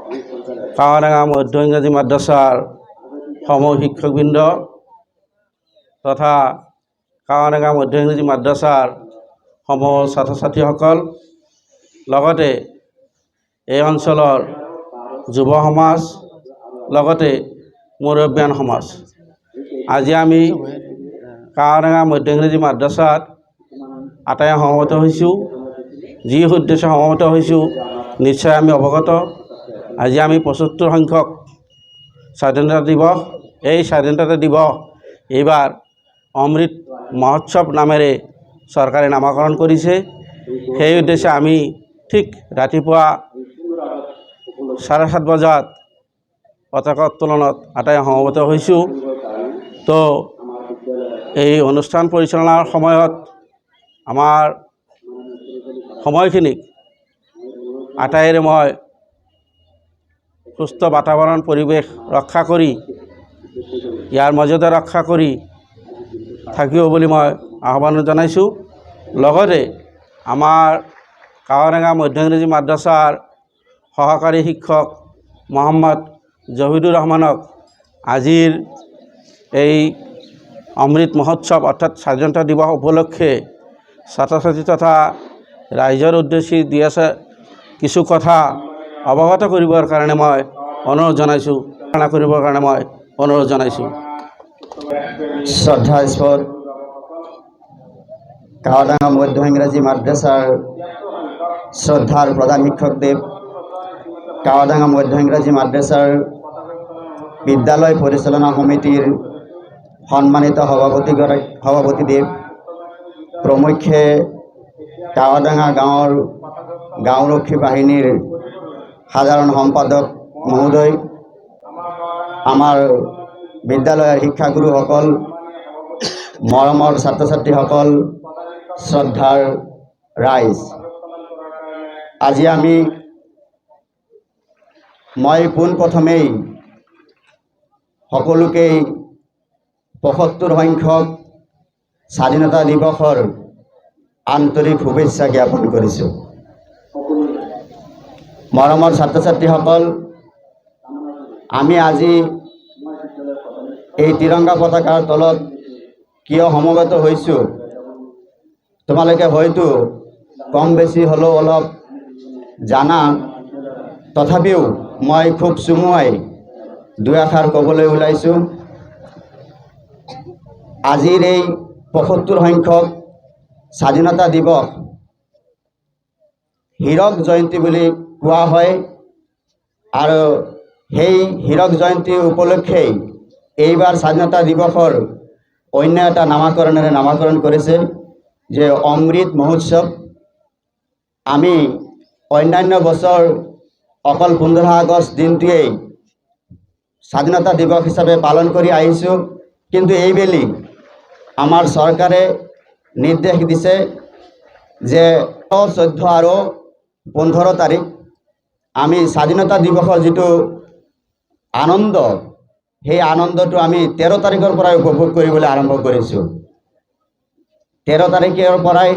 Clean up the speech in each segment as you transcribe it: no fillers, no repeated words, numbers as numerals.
কাৱাডাঙ্গা মধ্য ইংৰাজী মাদ্ৰাছাৰ সমূহ শিক্ষকবৃন্দ তথা কাৱাডাঙ্গা মধ্য ইংৰাজী মাদ্ৰাছাৰ সমূহ ছাত্ৰ ছাত্ৰীসকল, লগতে এই অঞ্চলৰ যুৱ সমাজ, লগতে মুৰব্বীয়ান সমাজ, আজি আমি কাৱাডাঙ্গা মধ্য ইংৰাজী মাদ্ৰাছাত আটায়ে সমবেত হৈছোঁ। যি উদ্দেশ্যে সমবেত হৈছোঁ নিশ্চয় আমি অৱগত। আজি আমি ৭৫ সংখ্যক স্বাধীনতা দিৱস। এই স্বাধীনতা দিৱস এইবাৰ অমৃত মহোৎসৱ নামেৰে চৰকাৰে নামকৰণ কৰিছে। সেই উদ্দেশ্যে আমি ঠিক ৰাতিপুৱা ৭:৩০ বজাত পতাকা উত্তোলনত আটায়ে সমবেত হৈছোঁ। তো এই অনুষ্ঠান পৰিচালনাৰ সময়ত আমাৰ সময়খিনিক আটাইৰে মই সুস্থ বাতাবৰণ পৰিৱেশ ৰক্ষা কৰি ইয়াৰ মৰ্যাদা ৰক্ষা কৰি থাকিব বুলি মই আহ্বান জনাইছোঁ। লগতে আমাৰ কাৱাডাঙ্গা মধ্য ইংৰাজী মাদ্ৰাছাৰ সহকাৰী শিক্ষক মহম্মদ জহিদুৰ ৰহমানক আজিৰ এই অমৃত মহোৎসৱ অৰ্থাৎ স্বাধীনতা দিৱস উপলক্ষে ছাত্ৰ ছাত্ৰী তথা ৰাইজৰ উদ্দেশ্যি দি আছে কিছু কথা অৱগত কৰিবৰ কাৰণে মই অনুৰোধ জনাইছোঁ। শ্ৰদ্ধাস্পদ কাৱাডাঙ্গা মধ্য ইংৰাজী মাদ্ৰাছাৰ শ্ৰদ্ধাৰ প্ৰধান শিক্ষকদেৱ, কাৱাডাঙ্গা মধ্য ইংৰাজী মাদ্ৰাছাৰ বিদ্যালয় পৰিচালনা সমিতিৰ সন্মানিত সভাপতিদেৱ, প্ৰমুখ্যে কাৱাডাঙ্গা গাঁৱৰ গাঁওৰক্ষী বাহিনীৰ সাধাৰণ সম্পাদক মহোদয়, আমাৰ বিদ্যালয়ৰ শিক্ষাগুৰুসকল, মৰমৰ ছাত্ৰ ছাত্ৰীসকল, শ্ৰদ্ধাৰ ৰাইজ, আজি মই পোনপ্ৰথমেই সকলোকেই ৭৫ সংখ্যক স্বাধীনতা দিৱসৰ আন্তৰিক শুভেচ্ছা জ্ঞাপন কৰিছোঁ। মৰমৰ ছাত্ৰ ছাত্ৰীসকল, আমি আজি এই তিৰংগা পতাকাৰ তলত কিয় সমবেত হৈছোঁ তোমালোকে হয়তো কম বেছি হ'লেও অলপ জানা। তথাপিও মই খুব চমুৱাই দুই এষাৰ ক'বলৈ ওলাইছোঁ। আজিৰ এই ৭৫ সংখ্যক স্বাধীনতা দিৱস হীৰক জয়ন্তী বুলি কোৱা হয়, আৰু সেই হীৰক জয়ন্তী উপলক্ষেই এইবাৰ স্বাধীনতা দিৱসৰ অন্য এটা নামাকৰণেৰে নামাকৰণ কৰিছে যে অমৃত মহোৎসৱ। আমি অন্যান্য বছৰ অকল 15 আগষ্ট দিনটোৱেই স্বাধীনতা দিৱস হিচাপে পালন কৰি আহিছোঁ, কিন্তু এইবেলি আমাৰ চৰকাৰে নিৰ্দেশ দিছে যে 14 আৰু 15 তাৰিখ আমি স্বাধীনতা দিৱসৰ যিটো আনন্দ, সেই আনন্দটো আমি 13 তাৰিখৰ পৰাই উপভোগ কৰিবলৈ আৰম্ভ কৰিছোঁ। 13 তাৰিখৰ পৰাই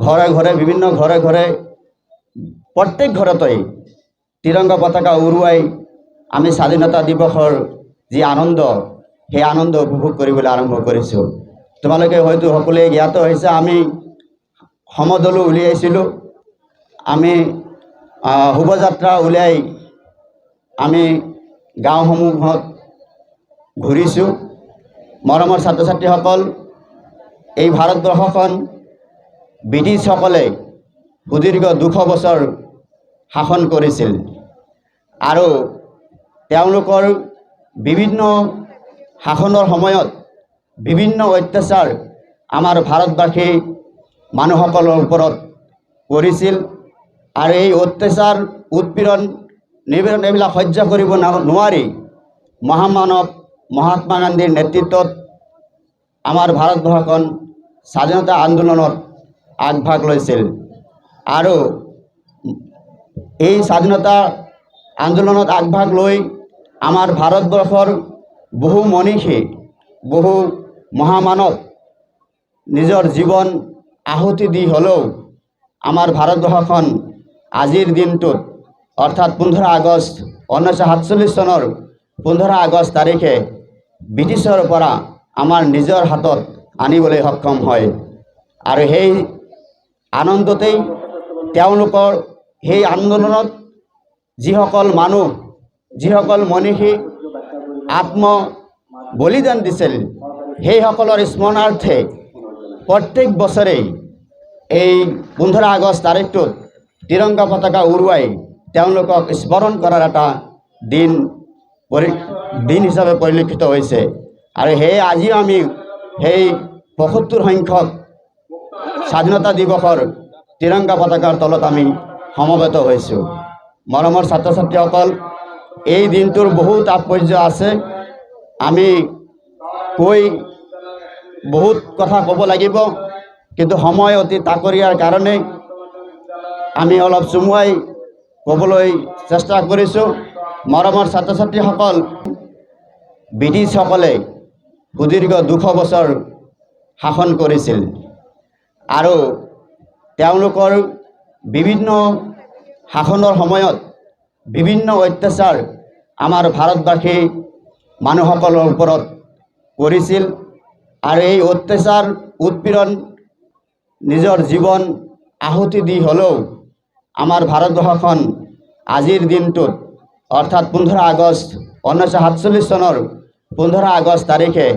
ঘৰে ঘৰে, বিভিন্ন ঘৰে ঘৰে, প্ৰত্যেক ঘৰতেই তিৰংগা পতাকা উৰুৱাই আমি স্বাধীনতা দিৱসৰ যি আনন্দ, সেই আনন্দ উপভোগ কৰিবলৈ আৰম্ভ কৰিছোঁ। তোমালোকে হয়তো সকলোৱে জ্ঞাত হৈছে, আমি সমদলো উলিয়াইছিলোঁ। আমি শোভাযাত্ৰা উলিয়াই আমি গাঁওসমূহত ঘূৰিছোঁ। মৰমৰ ছাত্ৰ ছাত্ৰীসকল, এই ভাৰতবৰ্ষখন ব্ৰিটিছসকলে সুদীৰ্ঘ 200 বছৰ শাসন কৰিছিল, আৰু তেওঁলোকৰ বিভিন্ন শাসনৰ সময়ত বিভিন্ন অত্যাচাৰ আমাৰ ভাৰতবাসী মানুহসকলৰ ওপৰত কৰিছিল, আৰু এই অত্যাচাৰ উৎপীড়ন নিপীড়ন এইবিলাক সহ্য কৰিব নোৱাৰি মহামানৱ মহাত্মা গান্ধীৰ নেতৃত্বত আমাৰ ভাৰতবৰ্ষখন স্বাধীনতা আন্দোলনত আগভাগ লৈছিল। আৰু এই স্বাধীনতা আন্দোলনত আগভাগ লৈ আমাৰ ভাৰতবৰ্ষৰ বহু মনীষী, বহু মহামানৱ নিজৰ জীৱন আহুতি দি হ'লেও আমাৰ ভাৰতবৰ্ষখন আজিৰ দিনটোত অৰ্থাৎ 15 আগষ্ট 1947 চনৰ 15 আগষ্ট তাৰিখে ব্ৰিটিছৰ পৰা আমাৰ নিজৰ হাতত আনিবলৈ সক্ষম হয়। আৰু সেই আনন্দতেই তেওঁলোকৰ সেই আন্দোলনত যিসকল মানুহ, যিসকল মনীষী আত্ম বলিদান দিছিল, সেইসকলৰ স্মৰণাৰ্থে প্ৰত্যেক বছৰেই এই 15 আগষ্ট তাৰিখটোত তিৰংগা পতাকা উৰুৱাই তেওঁলোকক স্মৰণ কৰাৰ এটা দিন হিচাপে পৰিলক্ষিত হৈছে। আৰু সেয়ে আজিও আমি সেই ৭৫ সংখ্যক স্বাধীনতা দিৱসৰ তিৰংগা পতাকাৰ তলত আমি সমবেত হৈছোঁ। মৰমৰ ছাত্ৰ ছাত্ৰীসকল, এই দিনটোৰ বহুত তাৎপৰ্য আছে। আমি কৈ বহুত কথা ক'ব লাগিব, কিন্তু সময় অতি তাকৰীয়াৰ কাৰণে আমি অলপ চমুৱাই ক'বলৈ চেষ্টা কৰিছোঁ। মৰমৰ ছাত্ৰ ছাত্ৰীসকল, ব্ৰিটিছসকলে সুদীৰ্ঘ 200 বছৰ শাসন কৰিছিল আৰু তেওঁলোকৰ বিভিন্ন শাসনৰ সময়ত বিভিন্ন অত্যাচাৰ আমাৰ ভাৰতবাসী মানুহসকলৰ ওপৰত কৰিছিল। আৰু এই অত্যাচাৰ উৎপীড়ন নিজৰ জীৱন আহুতি দি হ'লেও আমাৰ ভাৰতবৰ্ষখন আজিৰ দিনটোত অৰ্থাৎ 15 আগষ্ট 1947 চনৰ 15 আগষ্ট তাৰিখে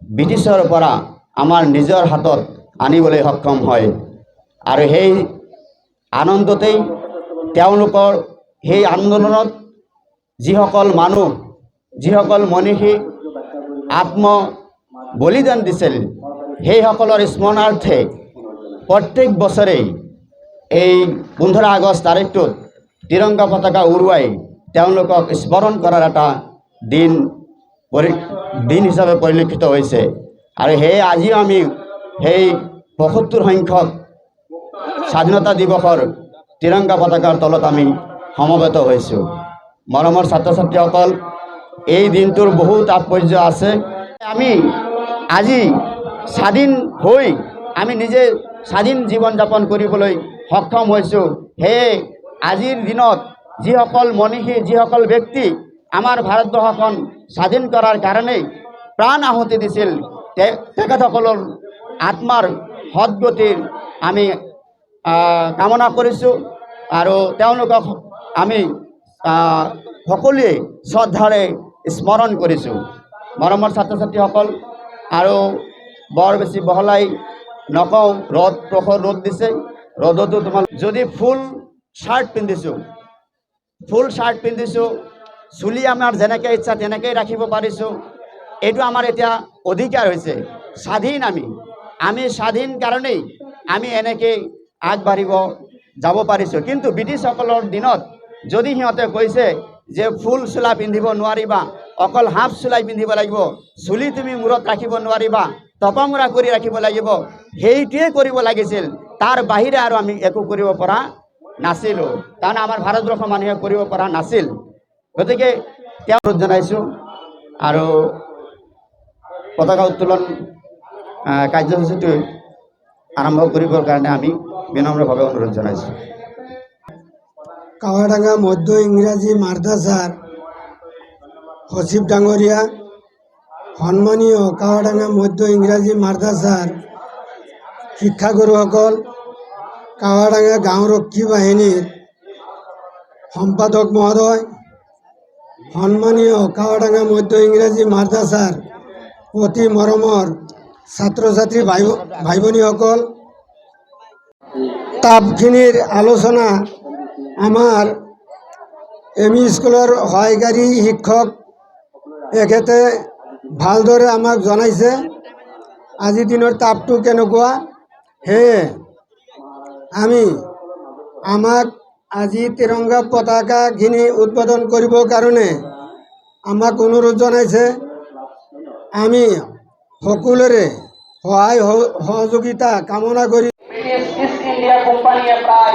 ব্ৰিটিছৰ পৰা আমাৰ নিজৰ হাতত আনিবলৈ সক্ষম হয়। আৰু সেই আনন্দতেই তেওঁলোকৰ সেই আন্দোলনত যিসকল মানুহ, যিসকল মনীষী আত্ম বলিদান দিছিল, সেইসকলৰ স্মৰণাৰ্থে প্ৰত্যেক বছৰেই এই 15 আগষ্ট তাৰিখটোত তিৰংগা পতাকা উৰুৱাই তেওঁলোকক স্মৰণ কৰাৰ এটা দিন হিচাপে পৰিলক্ষিত হৈছে। আৰু সেয়ে আজিও আমি সেই ৭৫ সংখ্যক স্বাধীনতা দিৱসৰ তিৰংগা পতাকাৰ তলত আমি সমবেত হৈছোঁ। মৰমৰ ছাত্ৰ ছাত্ৰীসকল, এই দিনটোৰ বহুত তাৎপৰ্য আছে। আমি আজি স্বাধীন হৈ আমি নিজে স্বাধীন জীৱন যাপন কৰিবলৈ সক্ষম হৈছোঁ। সেয়ে আজিৰ দিনত যিসকল মনীষী, যিসকল ব্যক্তি আমাৰ ভাৰতবৰ্ষখন স্বাধীন কৰাৰ কাৰণেই প্ৰাণ আহুতি দিছিল, তেখেতসকলৰ আত্মাৰ সদ্গতিৰ আমি কামনা কৰিছোঁ। আৰু তেওঁলোকক আমি সকলোৱে শ্ৰদ্ধাৰে স্মৰণ কৰিছোঁ। মৰমৰ ছাত্ৰ ছাত্ৰীসকল, আৰু বৰ বেছি বহলাই নকওঁ, প্ৰখৰ ৰ'দ দিছে। ৰ'দতো তোমালোক যদি ফুল শ্বাৰ্ট পিন্ধিছোঁ, চুলি আমাৰ যেনেকৈ ইচ্ছা তেনেকৈ ৰাখিব পাৰিছোঁ, এইটো আমাৰ এতিয়া অধিকাৰ হৈছে। স্বাধীন আমি স্বাধীন কাৰণেই আমি এনেকৈ আগবাঢ়িব যাব পাৰিছোঁ। কিন্তু ব্ৰিটিছসকলৰ দিনত যদি সিহঁতে কৈছে যে ফুল চোলা পিন্ধিব নোৱাৰিবা, অকল হাফ চোলাই পিন্ধিব লাগিব, চুলি তুমি মূৰত ৰাখিব নোৱাৰিবা, টপামূৰা কৰি ৰাখিব লাগিব, সেইটোৱে কৰিব লাগিছিল। তাৰ বাহিৰে আৰু আমি একো কৰিব পৰা নাছিলোঁ, কাৰণ আমাৰ ভাৰতবৰ্ষৰ মানুহে কৰিব পৰা নাছিল। গতিকে তেওঁ অনুৰোধ জনাইছোঁ। আৰু পতাকা উত্তোলন কাৰ্যসূচীটো আৰম্ভ কৰিবৰ কাৰণে আমি বিনম্ৰভাৱে অনুৰোধ জনাইছোঁ। কাৱাডাঙ্গা মধ্য ইংৰাজী মাদ্ৰাছাৰ সচিব ডাঙৰীয়া, সন্মানীয় কাৱাডাঙ্গা মধ্য ইংৰাজী মাদ্ৰাছাৰ শিক্ষাগুৰুসকল, কাৱাডাঙ্গা গাঁওৰক্ষী বাহিনীৰ সম্পাদক মহোদয়, সন্মানীয় কাৱাডাঙ্গা মধ্য ইংৰাজী মাদ্ৰাছাৰ অতি মৰমৰ ছাত্ৰ ছাত্ৰী ভাই ভনীসকল, তাপখিনিৰ আলোচনা আমাৰ এম.ই. স্কুলৰ সহায়কাৰী শিক্ষক এখেতে ভালদৰে আমাক জনাইছে আজিৰ দিনৰ তাপটো কেনেকুৱা। সেয়ে আমাক আজি তিৰংগা পতাকাখিনি উদ্বোধন কৰিবৰ কাৰণে আমাক অনুৰোধ জনাইছে। আমি সকলোৰে সহায় সহযোগিতা কামনা কৰি ইষ্ট ইণ্ডিয়া কোম্পানীয়ে প্ৰায়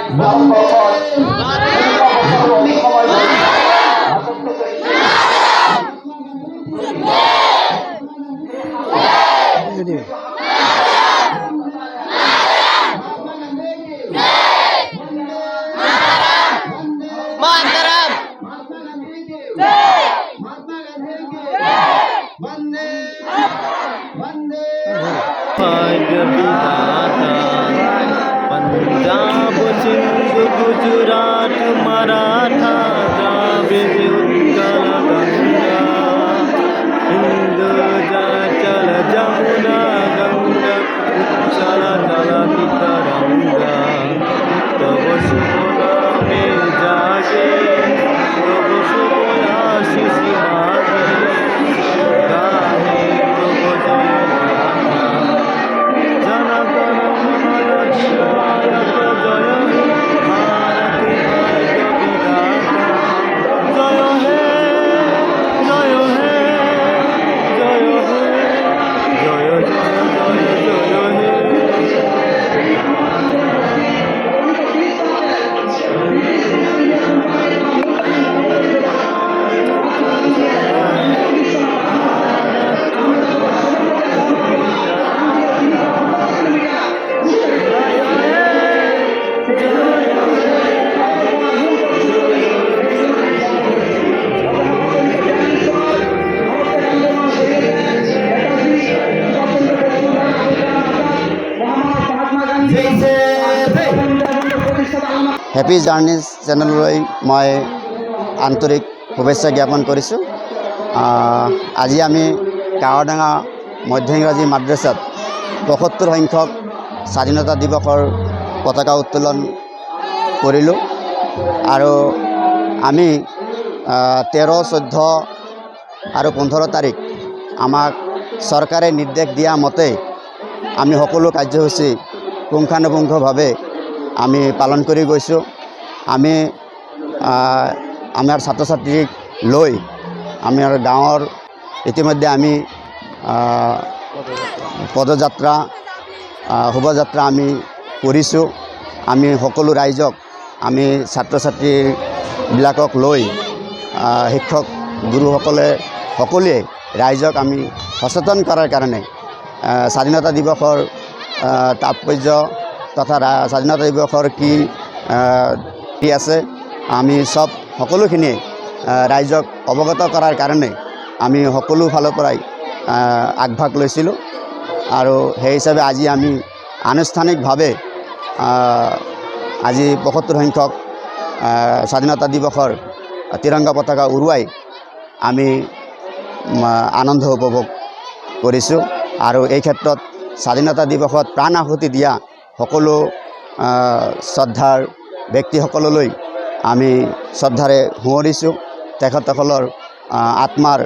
Mantap. महात्मा गांधी की वंदे वंदे पंजाब सिंध गुजरात मराठा द्राविड़ उत्कल गंगा हिंदू चल जमुना गंगा उच्चल चलती तरंगा तब शुभ नामे जागे तब शुभ आशीष मागे गाहे तब जय जनगण मन अधिनायक जय हे भारत भाग्य विधाता जय हे जय हे जय हे जय जय जय जय हे হেপী জাৰ্ণিজ চেনেললৈ মই আন্তৰিক শুভেচ্ছা জ্ঞাপন কৰিছোঁ। আজি আমি কাৱৰডাঙা মধ্য ইংৰাজী মাদ্ৰাছাত ৭৫ সংখ্যক স্বাধীনতা দিৱসৰ পতাকা উত্তোলন কৰিলোঁ আৰু আমি 13, 14 আৰু 15 তাৰিখ আমাক চৰকাৰে নিৰ্দেশ দিয়া মতে আমি সকলো কাৰ্যসূচী পুংখানুপুংখভাৱে আমি পালন কৰি গৈছোঁ। আমি আমাৰ ছাত্ৰ ছাত্ৰীক লৈ আমাৰ গাঁৱৰ ইতিমধ্যে আমি পদযাত্ৰা শোভাযাত্ৰা আমি কৰিছোঁ। আমি সকলো ৰাইজক আমি ছাত্ৰ ছাত্ৰীবিলাকক লৈ শিক্ষক গুৰুসকলে সকলোৱে ৰাইজক আমি সচেতন কৰাৰ কাৰণে স্বাধীনতা দিৱসৰ তাৎপৰ্য তথা স্বাধীনতা দিৱসৰ কি আছে আমি সকলোখিনিয়ে ৰাইজক অৱগত কৰাৰ কাৰণে আমি সকলো ফালৰ পৰাই আগভাগ লৈছিলোঁ আৰু সেই হিচাপে আজি আমি আনুষ্ঠানিকভাৱে আজি ৭৫ সংখ্যক স্বাধীনতা দিৱসৰ তিৰংগা পতাকা উৰুৱাই আমি আনন্দ উপভোগ কৰিছোঁ আৰু এই ক্ষেত্ৰত স্বাধীনতা দিৱসত প্ৰাণ আহুতি দিয়া সকলো শ্ৰদ্ধাৰ ব্যক্তিসকললৈ আমি শ্ৰদ্ধাৰে সুঁৱৰিছোঁ। তেখেতসকলৰ আত্মাৰ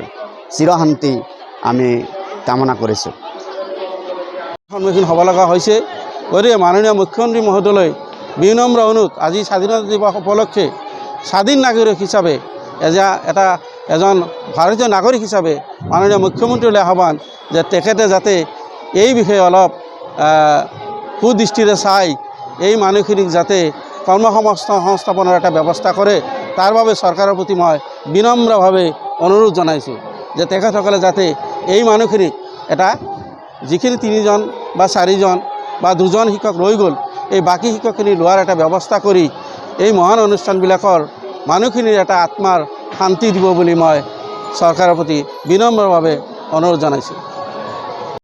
চিৰশান্তি আমি কামনা কৰিছোঁ। সন্মুখীন হ'ব লগা হৈছে। গতিকে মাননীয় মুখ্যমন্ত্ৰী মহোদয়লৈ বিনম্ৰ অনুৰোধ, আজি স্বাধীনতা দিৱস উপলক্ষে স্বাধীন নাগৰিক হিচাপে এজন ভাৰতীয় নাগৰিক হিচাপে মাননীয় মুখ্যমন্ত্ৰীলৈ আহ্বান যে তেখেতে যাতে এই বিষয়ে অলপ সুদৃষ্টিৰে চাই এই মানুহখিনিক যাতে কৰ্মসংস্থাপনৰ এটা ব্যৱস্থা কৰে, তাৰ বাবে চৰকাৰৰ প্ৰতি মই বিনম্ৰভাৱে অনুৰোধ জনাইছোঁ যে তেখেতসকলে যাতে এই মানুহখিনিক যিখিনি 3জন বা 4জন বা 2জন শিক্ষক ৰৈ গ'ল, এই বাকী শিক্ষকখিনি লোৱাৰ এটা ব্যৱস্থা কৰি এই মহান অনুষ্ঠানবিলাকৰ মানুহখিনিৰ এটা আত্মাৰ শান্তি দিব বুলি মই চৰকাৰৰ প্ৰতি বিনম্ৰভাৱে অনুৰোধ জনাইছোঁ।